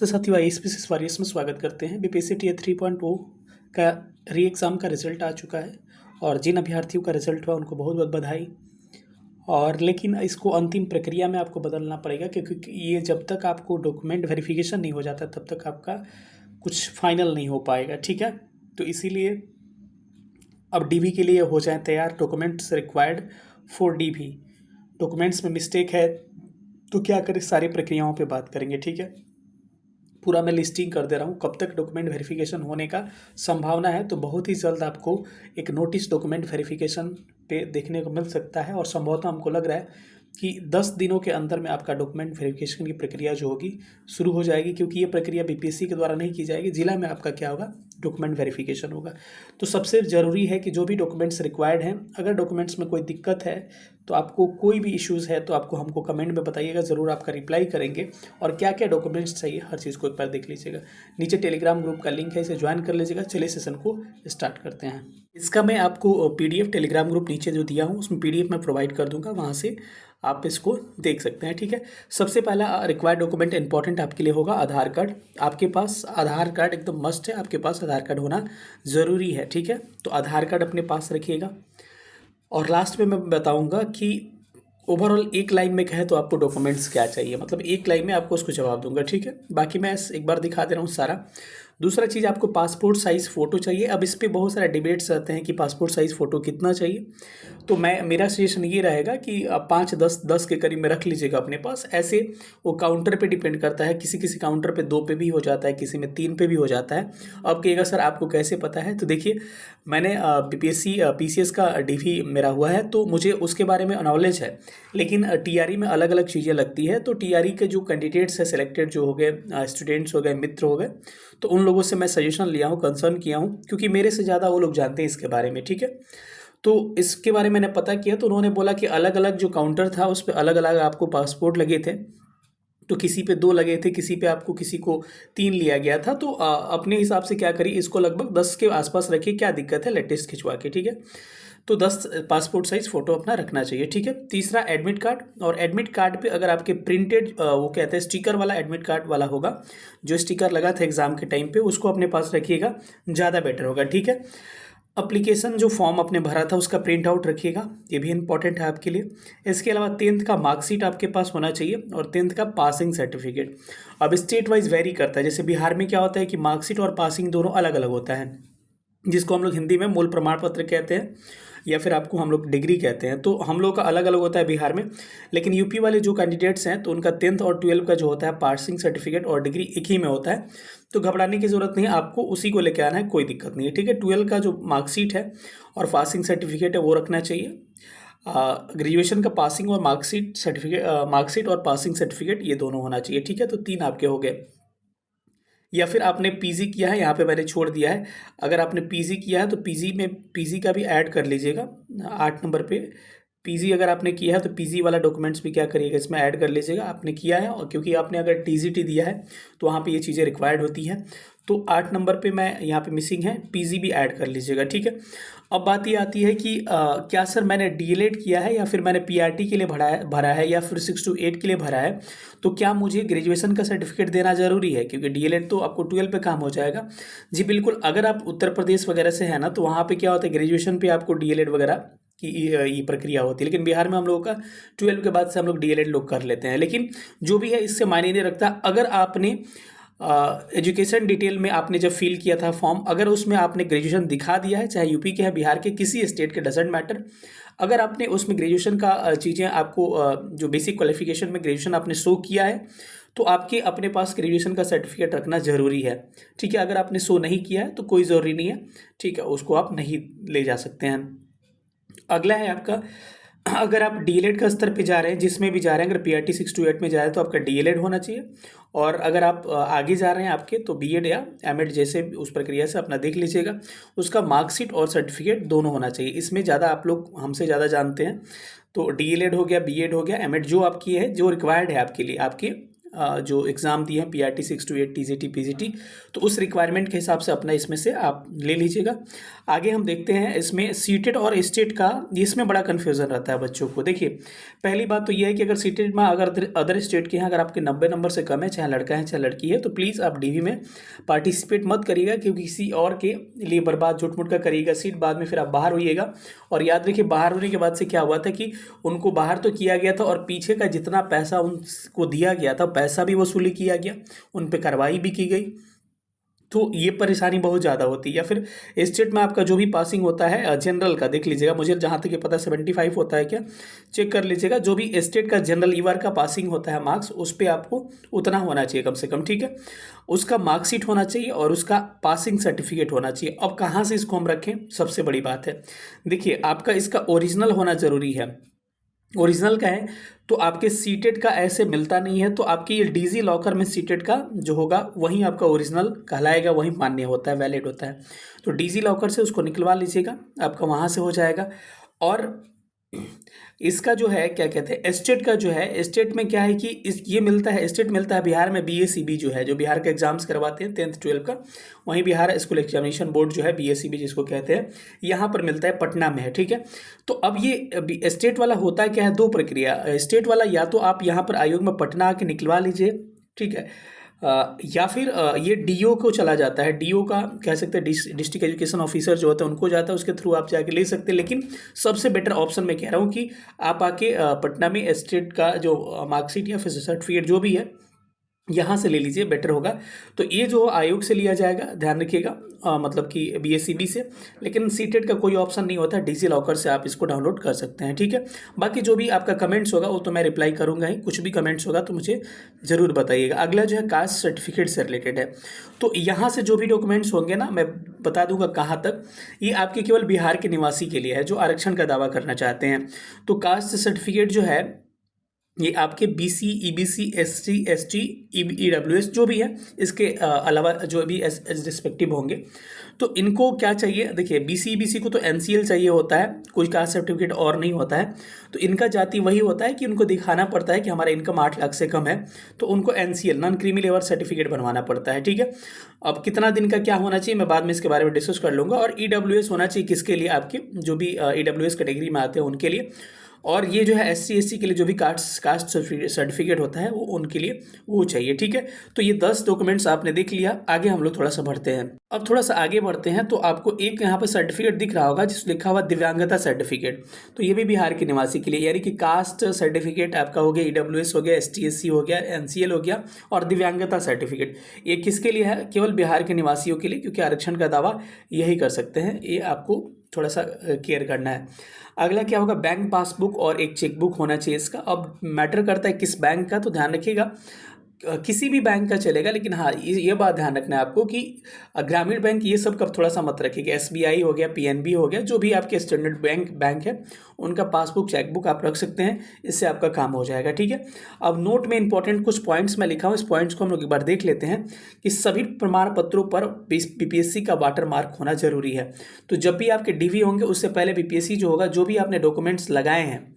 तो साथियों IAS warriors में स्वागत करते हैं। बीपीएससी टीयर 3.0 का री एग्ज़ाम का रिजल्ट आ चुका है और जिन अभ्यर्थियों का रिजल्ट हुआ उनको बहुत बहुत बधाई। और लेकिन इसको अंतिम प्रक्रिया में आपको बदलना पड़ेगा क्योंकि ये जब तक आपको डॉक्यूमेंट वेरिफिकेशन नहीं हो जाता तब तक आपका कुछ फाइनल नहीं हो पाएगा, ठीक है। तो इसीलिए अब डीवी के लिए हो जाए तैयार। Documents required for DV, documents में मिस्टेक है तो क्या करें, सारी प्रक्रियाओं पे बात करेंगे, ठीक है। पूरा मैं लिस्टिंग कर दे रहा हूँ कब तक डॉक्यूमेंट वेरिफिकेशन होने का संभावना है। तो बहुत ही जल्द आपको एक नोटिस डॉक्यूमेंट वेरिफिकेशन पे देखने को मिल सकता है और संभवतः हमको लग रहा है कि 10 दिनों के अंदर में आपका डॉक्यूमेंट वेरिफिकेशन की प्रक्रिया जो होगी शुरू हो जाएगी, क्योंकि ये प्रक्रिया बीपीएससी के द्वारा नहीं की जाएगी, जिला में आपका क्या होगा, डॉक्यूमेंट वेरिफिकेशन होगा। तो सबसे ज़रूरी है कि जो भी डॉक्यूमेंट्स रिक्वायर्ड हैं, अगर डॉक्यूमेंट्स में कोई दिक्कत है तो आपको कोई भी इश्यूज़ है तो आपको हमको कमेंट में बताइएगा, ज़रूर आपका रिप्लाई करेंगे। और क्या क्या डॉक्यूमेंट्स चाहिए हर चीज़ को एक बार देख लीजिएगा। नीचे टेलीग्राम ग्रुप का लिंक है, इसे ज्वाइन कर लीजिएगा। चलिए सेशन को स्टार्ट करते हैं। इसका मैं आपको पीडीएफ टेलीग्राम ग्रुप नीचे जो दिया हूँ उसमें पीडीएफ मैं प्रोवाइड कर दूंगा, वहाँ से आप इसको देख सकते हैं, ठीक है। सबसे पहला रिक्वायर्ड डॉक्यूमेंट इंपॉर्टेंट आपके लिए होगा आधार कार्ड। आपके पास आधार कार्ड एकदम मस्ट है, आपके पास आधार कार्ड होना ज़रूरी है, ठीक है। तो आधार कार्ड अपने पास रखिएगा। और लास्ट में मैं बताऊंगा कि ओवरऑल एक लाइन में कहे तो आपको डॉक्यूमेंट्स क्या चाहिए, मतलब एक लाइन में आपको उसको जवाब दूंगा, ठीक है। बाकी मैं एक बार दिखा दे रहा हूँ सारा। दूसरा चीज़, आपको पासपोर्ट साइज़ फ़ोटो चाहिए। अब इस पे बहुत सारे डिबेट्स रहते हैं कि पासपोर्ट साइज़ फ़ोटो कितना चाहिए। तो मेरा सजेशन ये रहेगा कि आप 5-10 के करीब में रख लीजिएगा अपने पास। ऐसे वो काउंटर पे डिपेंड करता है, किसी किसी काउंटर पे 2 पे भी हो जाता है, किसी में 3 पे भी हो जाता है। अब कहिएगा सर आपको कैसे पता है, तो देखिए मैंने बीपीएससी पीसीएस का डीवी मेरा हुआ है तो मुझे उसके बारे में नॉलेज है। लेकिन टीआरई में अलग अलग चीज़ें लगती है, तो टीआरई के जो कैंडिडेट्स हैं सिलेक्टेड जो हो गए, स्टूडेंट्स हो गए, मित्र हो गए, तो उन लोगों से मैं सजेशन लिया हूँ, कंसर्न किया हूँ, क्योंकि मेरे से ज़्यादा वो लोग जानते हैं इसके बारे में, ठीक है। तो इसके बारे में मैंने पता किया तो उन्होंने बोला कि अलग अलग जो काउंटर था उस पर अलग अलग आपको पासपोर्ट लगे थे। तो किसी पे 2 लगे थे, किसी पे आपको किसी को 3 लिया गया था। तो अपने हिसाब से क्या करिए, इसको लगभग 10 के आसपास रखिए, क्या दिक्कत है, लेटेस्ट खिंचवा के, ठीक है। तो 10 पासपोर्ट साइज़ फ़ोटो अपना रखना चाहिए, ठीक है। तीसरा एडमिट कार्ड, और एडमिट कार्ड पे अगर आपके प्रिंटेड वो कहते हैं स्टिकर वाला एडमिट कार्ड वाला होगा, जो स्टिकर लगा था एग्ज़ाम के टाइम पे, उसको अपने पास रखिएगा, ज़्यादा बेटर होगा, ठीक है। एप्लीकेशन जो फॉर्म आपने भरा था उसका प्रिंट आउट रखिएगा, ये भी इंपॉर्टेंट है आपके लिए। इसके अलावा 10th का मार्कशीट आपके पास होना चाहिए और 10th का पासिंग सर्टिफिकेट। अब स्टेट वाइज वेरी करता है, जैसे बिहार में क्या होता है कि मार्कशीट और पासिंग दोनों अलग अलग होता है, जिसको हम लोग हिंदी में मूल प्रमाण पत्र कहते हैं या फिर आपको हम लोग डिग्री कहते हैं। तो हम लोग का अलग अलग होता है बिहार में, लेकिन यूपी वाले जो कैंडिडेट्स हैं तो उनका 10th और 12th का जो होता है पासिंग सर्टिफिकेट और डिग्री एक ही में होता है। तो घबराने की ज़रूरत नहीं है, आपको उसी को लेकर आना है, कोई दिक्कत नहीं है, ठीक है। 12th का जो मार्कशीट है और पासिंग सर्टिफिकेट है वो रखना चाहिए। ग्रेजुएशन का पासिंग और मार्कशीट सर्टिफिकेट, मार्कशीट और पासिंग सर्टिफिकेट ये दोनों होना चाहिए, ठीक है। तो 3 आपके हो गए। या फिर आपने पीजी किया है, यहाँ पे मैंने छोड़ दिया है, अगर आपने पीजी किया है तो पीजी का भी ऐड कर लीजिएगा 8 नंबर पे। पीजी अगर आपने किया है तो पीजी वाला डॉक्यूमेंट्स भी क्या करिएगा, इसमें ऐड कर लीजिएगा, आपने किया है। और क्योंकि आपने अगर टीजीटी दिया है तो वहाँ पे ये चीज़ें रिक्वायर्ड होती हैं। तो 8 नंबर पे मैं यहाँ पे मिसिंग है, पीजी भी ऐड कर लीजिएगा, ठीक है। अब बात ये आती है कि क्या सर मैंने डीएलएड किया है या फिर मैंने पीआरटी के लिए भरा है या फिर 6 to 8 के लिए भरा है, तो क्या मुझे ग्रेजुएशन का सर्टिफिकेट देना ज़रूरी है, क्योंकि डीएलएड तो आपको 12 पे काम हो जाएगा। जी बिल्कुल, अगर आप उत्तर प्रदेश वगैरह से है ना तो वहाँ पे क्या होता है, ग्रेजुएशन पे आपको डीएलएड वगैरह की ये प्रक्रिया होती है, लेकिन बिहार में हम लोगों का 12 के बाद से हम लोग डीएलएड लोग कर लेते हैं। लेकिन जो भी है इससे मायने नहीं रखता। अगर आपने एजुकेशन डिटेल में आपने जब फिल किया था फॉर्म, अगर उसमें आपने ग्रेजुएशन दिखा दिया है, चाहे यूपी के है, बिहार के, किसी स्टेट के, डजेंट मैटर, अगर आपने उसमें ग्रेजुएशन का चीज़ें आपको जो बेसिक क्वालिफिकेशन में ग्रेजुएशन आपने शो किया है तो आपके अपने पास ग्रेजुएशन का सर्टिफिकेट रखना ज़रूरी है, ठीक है। अगर आपने शो नहीं किया है तो कोई ज़रूरी नहीं है, ठीक है, उसको आप नहीं ले जा सकते हैं। अगला है आपका, अगर आप डीएलएड का स्तर पे जा रहे हैं, जिसमें भी जा रहे हैं, अगर पीआरटी 6 to 8 में जा रहे हैं तो आपका डीएलएड होना चाहिए। और अगर आप आगे जा रहे हैं आपके तो बीएड या एमएड जैसे उस प्रक्रिया से अपना देख लीजिएगा, उसका मार्कशीट और सर्टिफिकेट दोनों होना चाहिए। इसमें ज़्यादा आप लोग हमसे ज़्यादा जानते हैं। तो डीएलएड हो गया, बीएड हो गया, एमएड जो आपकी है, जो रिक्वायर्ड है आपके लिए, आपके जो एग्ज़ाम दिए हैं PRT 6 to 8 TGT PGT, तो उस रिक्वायरमेंट के हिसाब से अपना इसमें से आप ले लीजिएगा। आगे हम देखते हैं इसमें सीटेट और स्टेट का, इसमें बड़ा कन्फ्यूज़न रहता है बच्चों को। देखिए, पहली बात तो ये है कि अगर सीटेट में अगर अदर स्टेट के हैं अगर आपके 90 नंबर से कम है, चाहे लड़का है चाहे लड़की है, तो प्लीज़ आप DV में पार्टिसिपेट मत करिएगा, क्योंकि किसी और के लिए बर्बाद झूठ मूठ का करिएगा सीट, बाद में फिर आप बाहर होइएगा। और याद रखिए, बाहर होने के बाद से क्या हुआ था कि उनको बाहर तो किया गया था और पीछे का जितना पैसा उनको दिया गया था पैसा भी वसूली किया गया, उन पे कार्रवाई भी की गई, तो ये परेशानी बहुत ज़्यादा होती है। या फिर स्टेट में आपका जो भी पासिंग होता है जनरल का, देख लीजिएगा, मुझे जहाँ तक ये पता है 75 होता है क्या, चेक कर लीजिएगा। जो भी स्टेट का जनरल ईवार का पासिंग होता है मार्क्स, उस पर आपको उतना होना चाहिए कम से कम, ठीक है। उसका मार्कशीट होना चाहिए और उसका पासिंग सर्टिफिकेट होना चाहिए। अब कहाँ से इसको हम रखें, सबसे बड़ी बात है, देखिए आपका इसका ओरिजिनल होना ज़रूरी है। ओरिजिनल का है तो आपके सीटेट का ऐसे मिलता नहीं है, तो आपकी ये डिजी लॉकर में सीटेट का जो होगा वहीं आपका ओरिजिनल कहलाएगा, वहीं मान्य होता है, वैलिड होता है। तो डिजी लॉकर से उसको निकलवा लीजिएगा, आपका वहाँ से हो जाएगा। और इसका जो है क्या कहते हैं, स्टेट का जो है, स्टेट में क्या है कि ये मिलता है, स्टेट मिलता है बिहार में BACB जो है, जो बिहार के एग्जाम्स करवाते हैं 10th 12th का, वहीं बिहार स्कूल एग्जामिनेशन बोर्ड जो है BACB जिसको कहते हैं, यहाँ पर मिलता है, पटना में है, ठीक है। तो अब ये स्टेट वाला होता है क्या है, दो प्रक्रिया। स्टेट वाला या तो आप यहाँ पर आयोग में पटना आके निकलवा लीजिए, ठीक है, या फिर ये DO को चला जाता है, DO का कह सकते हैं, डिस्ट्रिक्ट एजुकेशन ऑफिसर जो होता है उनको जाता है, उसके थ्रू आप जाके ले सकते हैं। लेकिन सबसे बेटर ऑप्शन मैं कह रहा हूँ कि आप आके पटना में स्टेट का जो मार्कशीट या फिर सर्टिफिकेट जो भी है यहाँ से ले लीजिए, बेटर होगा। तो ये जो आयोग से लिया जाएगा, ध्यान रखिएगा, मतलब कि BACB से। लेकिन सीटेट का कोई ऑप्शन नहीं होता, डिजी लॉकर से आप इसको डाउनलोड कर सकते हैं, ठीक है। बाकी जो भी आपका कमेंट्स होगा वो तो मैं रिप्लाई करूंगा ही, कुछ भी कमेंट्स होगा तो मुझे ज़रूर बताइएगा। अगला जो है कास्ट सर्टिफिकेट से रिलेटेड है, तो यहाँ से जो भी डॉक्यूमेंट्स होंगे ना, मैं बता दूंगा कहाँ तक, ये आपके केवल बिहार के निवासी के लिए है जो आरक्षण का दावा करना चाहते हैं। तो कास्ट सर्टिफिकेट जो है ये आपके BC EBC SC ST EWS जो भी है, इसके अलावा जो भी एज रिस्पेक्टिव होंगे, तो इनको क्या चाहिए, देखिए BC EBC को तो NCL चाहिए होता है, कोई कास्ट सर्टिफिकेट और नहीं होता है। तो इनका जाति वही होता है कि उनको दिखाना पड़ता है कि हमारा इनकम 8 लाख से कम है, तो उनको NCL non creamy labour certificate बनवाना पड़ता है, ठीक है। अब कितना दिन का क्या होना चाहिए मैं बाद में इसके बारे में डिस्कस कर लूँगा। और EWS होना चाहिए किसके लिए, आपके जो भी EWS कैटेगरी में आते हैं उनके लिए। और ये जो है SC SC के लिए जो भी कास्ट सर्टिफिकेट होता है वो उनके लिए वो चाहिए, ठीक है। तो ये 10 डॉक्यूमेंट्स आपने देख लिया। आगे हम लोग थोड़ा सा बढ़ते हैं। अब थोड़ा सा आगे बढ़ते हैं तो आपको एक यहाँ पर सर्टिफिकेट दिख रहा होगा जिस लिखा हुआ दिव्यांगता सर्टिफिकेट, तो ये भी बिहार के निवासी के लिए, यानी कि कास्ट सर्टिफिकेट आपका हो गया, EWS हो गया, ST SC हो गया, NCL हो गया, और दिव्यांगता सर्टिफिकेट ये किसके लिए है, केवल बिहार के निवासियों के लिए, क्योंकि आरक्षण का दावा यही कर सकते हैं। ये आपको थोड़ा सा केयर करना है। अगला क्या होगा, बैंक पासबुक और एक चेकबुक होना चाहिए इसका। अब मैटर करता है किस बैंक का, तो ध्यान रखिएगा किसी भी बैंक का चलेगा, लेकिन हाँ ये बात ध्यान रखना है आपको कि ग्रामीण बैंक ये सब का थोड़ा सा मत रखिएगा। SBI हो गया, PNB हो गया, जो भी आपके स्टैंडर्ड बैंक है उनका पासबुक चेकबुक आप रख सकते हैं, इससे आपका काम हो जाएगा, ठीक है। अब नोट में इंपॉर्टेंट कुछ पॉइंट्स मैं लिखा हूँ, इस पॉइंट्स को हम लोग एक बार देख लेते हैं कि सभी प्रमाण पत्रों पर BPSC का वाटर मार्क होना जरूरी है। तो जब भी आपके DV होंगे उससे पहले BPSC जो होगा, जो भी आपने डॉक्यूमेंट्स लगाए हैं,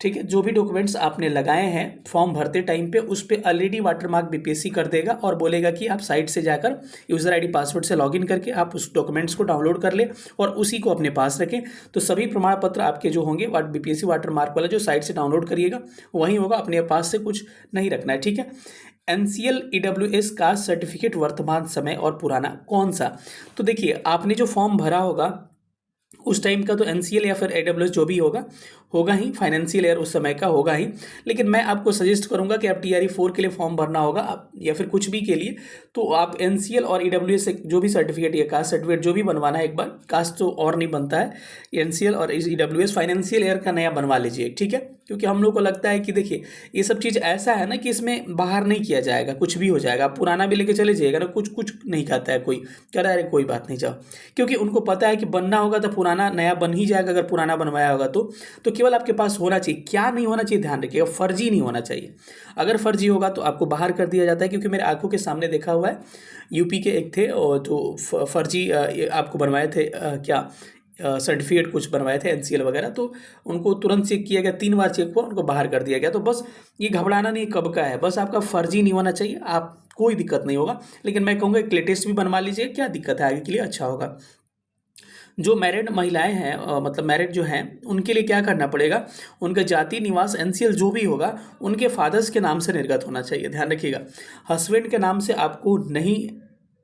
ठीक है, जो भी डॉक्यूमेंट्स आपने लगाए हैं फॉर्म भरते टाइम पे, उस पर ऑलरेडी वाटरमार्क BPSC कर देगा और बोलेगा कि आप साइट से जाकर यूज़र ID पासवर्ड से लॉगिन करके आप उस डॉक्यूमेंट्स को डाउनलोड कर ले और उसी को अपने पास रखें। तो सभी प्रमाण पत्र आपके जो होंगे BPSC वाटरमार्क वाला जो साइट से डाउनलोड करिएगा वही होगा, अपने पास से कुछ नहीं रखना है, ठीक है। NCL EWS का सर्टिफिकेट वर्तमान समय और पुराना कौन सा, तो देखिए आपने जो फॉर्म भरा होगा उस टाइम का तो NCL या फिर AWS जो भी होगा ही, फाइनेंशियल ईयर उस समय का होगा ही। लेकिन मैं आपको सजेस्ट करूंगा कि आप TRE 4 के लिए फॉर्म भरना होगा आप, या फिर कुछ भी के लिए, तो आप NCL और EWS जो भी सर्टिफिकेट या कास्ट सर्टिफिकेट जो भी बनवाना है, एक बार कास्ट तो और नहीं बनता है, NCL और EWS फाइनेंशियल ईयर का नया बनवा लीजिए, ठीक है। क्योंकि हम लोग को लगता है कि देखिए ये सब चीज़ ऐसा है ना कि इसमें बाहर नहीं किया जाएगा, कुछ भी हो जाएगा, आप पुराना भी लेके चले जाइएगा ना, कुछ नहीं कहता है कोई, कह रहा है कोई बात नहीं जाओ, क्योंकि उनको पता है कि बनना होगा तो पुराना नया बन ही जाएगा। अगर पुराना बनवाया होगा तो केवल आपके पास होना चाहिए, क्या नहीं होना चाहिए ध्यान रखिएगा, फर्जी नहीं होना चाहिए। अगर फर्जी होगा तो आपको बाहर कर दिया जाता है, क्योंकि मेरे आंखों के सामने देखा हुआ है, यूपी के एक थे और जो फर्जी आपको बनवाए थे क्या सर्टिफिकेट कुछ बनवाए थे एनसीएल वगैरह, तो उनको तुरंत चेक किया गया, 3 बार चेक हुआ, उनको बाहर कर दिया गया। तो बस ये घबराना नहीं कब का है, बस आपका फर्जी नहीं होना चाहिए, आप कोई दिक्कत नहीं होगा। लेकिन मैं कहूँगा एक लेटेस्ट भी बनवा लीजिए, क्या दिक्कत है, आगे के लिए अच्छा होगा। जो मैरिड महिलाएं हैं मतलब मैरिड जो हैं, उनके लिए क्या करना पड़ेगा, उनका जाति निवास एनसीएल जो भी होगा उनके फादर्स के नाम से निर्गत होना चाहिए, ध्यान रखिएगा। हस्बैंड के नाम से आपको नहीं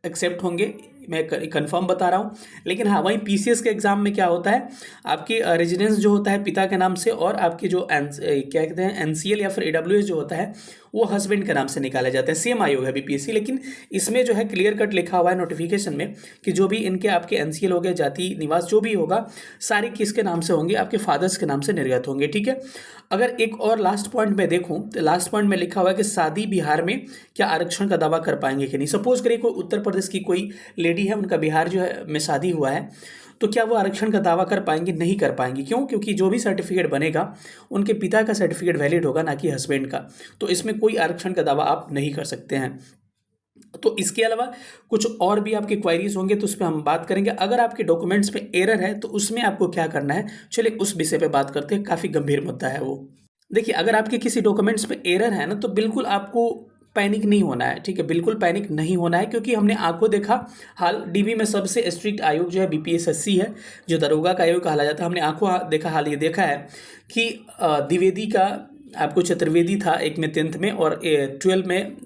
एक्सेप्ट होंगे, मैं कंफर्म बता रहा हूँ। लेकिन हाँ, वहीं पीसीएस के एग्जाम में क्या होता है, आपकी रेजिडेंस जो होता है पिता के नाम से, और आपकी जो क्या कहते हैं एनसीएल या फिर एडब्ल्यूएस जो होता है वो हस्बैंड के नाम से निकाले जाते हैं। सेम आयोग है बीपीएससी, लेकिन इसमें जो है क्लियर कट लिखा हुआ है नोटिफिकेशन में कि जो भी इनके आपके एनसीएल हो गया, जाति निवास जो भी होगा, सारे किसके नाम से होंगे, आपके फादर्स के नाम से निर्गत होंगे, ठीक है। अगर एक और लास्ट पॉइंट में देखूं तो लास्ट पॉइंट में लिखा हुआ है कि शादी बिहार में क्या आरक्षण का दावा कर पाएंगे कि नहीं। सपोज करिए कोई उत्तर प्रदेश की कोई लेडी है, उनका बिहार जो है में शादी हुआ है, तो क्या वो आरक्षण का दावा कर पाएंगे, नहीं कर पाएंगे। क्यों? क्योंकि जो भी सर्टिफिकेट बनेगा उनके पिता का सर्टिफिकेट वैलिड होगा, ना कि हस्बैंड का। तो इसमें कोई आरक्षण का दावा आप नहीं कर सकते हैं। तो इसके अलावा कुछ और भी आपकी क्वायरीज होंगे तो उस पर हम बात करेंगे। अगर आपके डॉक्यूमेंट्स में एरर है तो उसमें आपको क्या करना है, चलिए उस विषय पे बात करते हैं, काफ़ी गंभीर मुद्दा है वो। देखिए, अगर आपके किसी डॉक्यूमेंट्स में एरर है ना, तो बिल्कुल आपको पैनिक नहीं होना है, ठीक है, बिल्कुल पैनिक नहीं होना है, क्योंकि हमने आंखों देखा हाल डीबी में सबसे स्ट्रिक्ट आयोग जो है बीपीएसएससी है, जो दरोगा का आयोग कहा जाता है। हमने आंखों देखा हाल ये देखा है कि द्विवेदी का आपको चतुर्वेदी था, एक में 10th में, और 12 में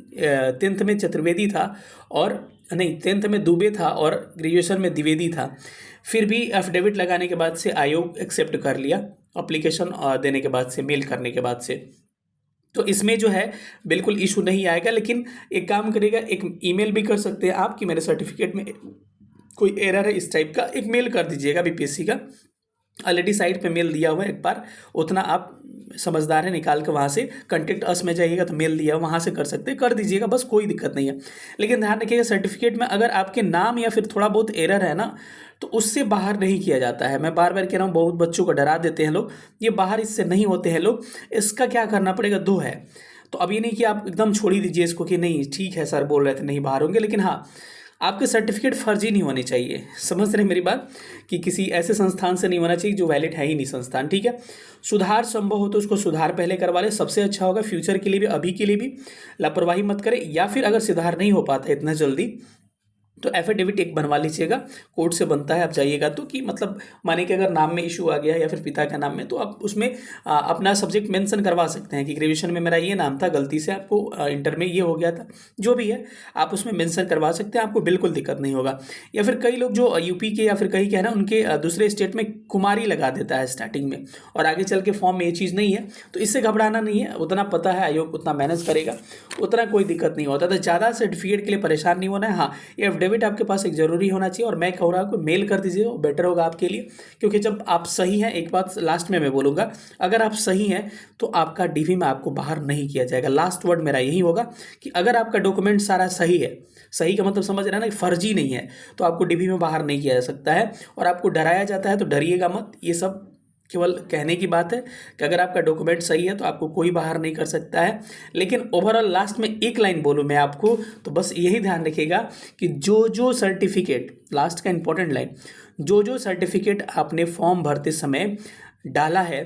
10th में चतुर्वेदी था, और नहीं 10th में दुबे था, और ग्रेजुएशन में द्विवेदी था। फिर भी एफिडेविट लगाने के बाद से आयोग एक्सेप्ट कर लिया, एप्लीकेशन देने के बाद से, मेल करने के बाद से। तो इसमें जो है बिल्कुल इशू नहीं आएगा। लेकिन एक काम करिएगा, एक ईमेल भी कर सकते हैं आप कि मेरे सर्टिफिकेट में कोई एरर है इस टाइप का, एक मेल कर दीजिएगा बीपीएससी का, ऑलरेडी साइट पे मेल दिया हुआ है, एक बार उतना आप समझदार है, निकाल के वहाँ से कॉन्टेक्ट अस में जाइएगा तो मेल दिया, वहाँ से कर सकते हैं, कर दीजिएगा, बस कोई दिक्कत नहीं है। लेकिन ध्यान रखिएगा, सर्टिफिकेट में अगर आपके नाम या फिर थोड़ा बहुत एरर है ना, तो उससे बाहर नहीं किया जाता है। मैं बार बार कह रहा हूँ, बहुत बच्चों को डरा देते हैं लोग, ये बाहर इससे नहीं होते हैं लोग। इसका क्या करना पड़ेगा, 2 है। तो अब ये नहीं कि आप एकदम छोड़ ही दीजिए इसको कि नहीं ठीक है सर बोल रहे थे नहीं बाहर होंगे, लेकिन हाँ, आपके सर्टिफिकेट फर्जी नहीं होने चाहिए। समझ रहे हैं मेरी बात, कि किसी ऐसे संस्थान से नहीं होना चाहिए जो वैलिड है ही नहीं संस्थान, ठीक है। सुधार संभव हो तो उसको सुधार पहले करवा ले, सबसे अच्छा होगा, फ्यूचर के लिए भी, अभी के लिए भी लापरवाही मत करें। या फिर अगर सुधार नहीं हो पाता इतना जल्दी तो एफिडेविट एक बनवा लीजिएगा, कोर्ट से बनता है, आप जाइएगा तो, कि मतलब माने कि अगर नाम में इशू आ गया या फिर पिता का नाम में, तो आप उसमें अपना सब्जेक्ट मेंशन करवा सकते हैं कि ग्रेजुएशन में मेरा ये नाम था, गलती से आपको इंटर में ये हो गया था, जो भी है आप उसमें मेंशन करवा सकते हैं, आपको बिल्कुल दिक्कत नहीं होगा। या फिर कई लोग जो यूपी के या फिर कहीं के हैं ना, उनके दूसरे स्टेट में कुमारी लगा देता है स्टार्टिंग में, और आगे चल के फॉर्म में ये चीज़ नहीं है, तो इससे घबराना नहीं है, उतना पता है आयोग उतना मैनेज करेगा, उतना कोई दिक्कत नहीं होता। तो ज़्यादा सर्टिफिकेट के लिए परेशान नहीं होना है। हाँ, ये डेबिट आपके पास एक जरूरी होना चाहिए, और मैं कह रहा हूँ मेल कर दीजिए, वो बेटर होगा आपके लिए। क्योंकि जब आप सही हैं, एक बात लास्ट में मैं बोलूँगा, अगर आप सही हैं तो आपका डीवी में आपको बाहर नहीं किया जाएगा। लास्ट वर्ड मेरा यही होगा कि अगर आपका डॉक्यूमेंट सारा सही है, सही का मतलब समझ रहे हैं ना, कि फर्जी नहीं है, तो आपको डीवी में बाहर नहीं किया जा सकता है। और आपको डराया जाता है तो डरिएगा मत, ये सब केवल कहने की बात है कि अगर आपका डॉक्यूमेंट सही है तो आपको कोई बाहर नहीं कर सकता है। लेकिन ओवरऑल लास्ट में एक लाइन बोलूँ मैं आपको, तो बस यही ध्यान रखिएगा कि जो सर्टिफिकेट, लास्ट का इंपॉर्टेंट लाइन, जो सर्टिफिकेट आपने फॉर्म भरते समय डाला है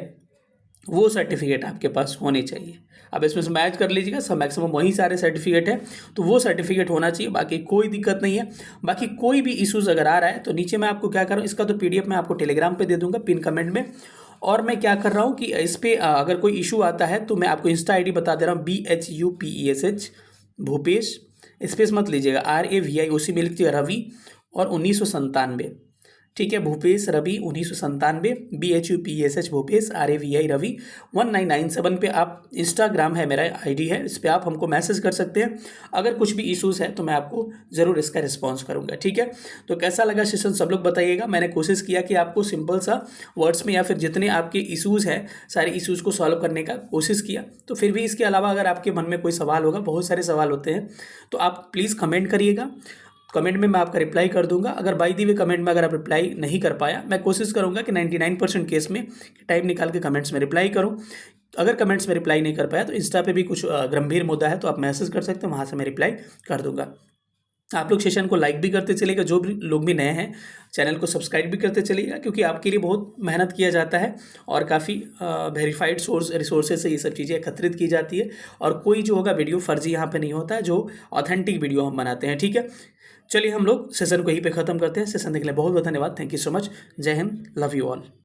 वो सर्टिफिकेट आपके पास होने चाहिए। अब इसमें से मैच कर लीजिएगा, सब मैक्सिमम वही सारे सर्टिफिकेट है, तो वो सर्टिफिकेट होना चाहिए, बाकी कोई दिक्कत नहीं है। बाकी कोई भी इश्यूज अगर आ रहा है तो नीचे मैं आपको क्या कर रहा हूँ, इसका तो पीडीएफ मैं आपको टेलीग्राम पे दे दूंगा पिन कमेंट में। और मैं क्या कर रहा हूँ कि इस पर अगर कोई इशू आता है तो मैं आपको इंस्टा ID बता दे रहा हूँ, BHUPESH भूपेश, स्पेस मत लीजिएगा, RAVI में लिखिएगा रवि, और 1997, ठीक है, भूपेश रवि 1997, BHUPESH भूपेश RAVI रवि 1997 पे आप, इंस्टाग्राम है मेरा ID है, इस पर आप हमको मैसेज कर सकते हैं। अगर कुछ भी इश्यूज़ है तो मैं आपको ज़रूर इसका रिस्पॉन्स करूंगा, ठीक है। तो कैसा लगा सेशन सब लोग बताइएगा। मैंने कोशिश किया कि आपको सिंपल सा वर्ड्स में या फिर जितने आपके इश्यूज़ हैं सारे इश्यूज़ को सॉल्व करने का कोशिश किया। तो फिर भी इसके अलावा अगर आपके मन में कोई सवाल होगा, बहुत सारे सवाल होते हैं, तो आप प्लीज़ कमेंट करिएगा, कमेंट में मैं आपका रिप्लाई कर दूंगा। अगर बाई दी वे कमेंट में अगर आप रिप्लाई नहीं कर पाया, मैं कोशिश करूंगा कि 99% केस में टाइम निकाल के कमेंट्स में रिप्लाई करूं। अगर कमेंट्स में रिप्लाई नहीं कर पाया तो इंस्टा पे भी कुछ गंभीर मुद्दा है तो आप मैसेज कर सकते हैं, वहाँ से मैं रिप्लाई कर दूंगा। आप लोग सेशन को लाइक भी करते चलिएगा, जो भी लोग भी नए हैं चैनल को सब्सक्राइब भी करते चलिएगा, क्योंकि आपके लिए बहुत मेहनत किया जाता है और काफ़ी वेरीफाइड रिसोर्सेज से ये सब चीज़ें एकत्रित की जाती है। और कोई जो होगा वीडियो फर्जी यहाँ पे नहीं होता है, जो ऑथेंटिक वीडियो हम बनाते हैं। ठीक है, चलिए हम लोग सेशन को यहीं पे ख़त्म करते हैं। सेशन देखने के लिए बहुत बहुत धन्यवाद। Thank you so much. जय हिंद, लव यू ऑल।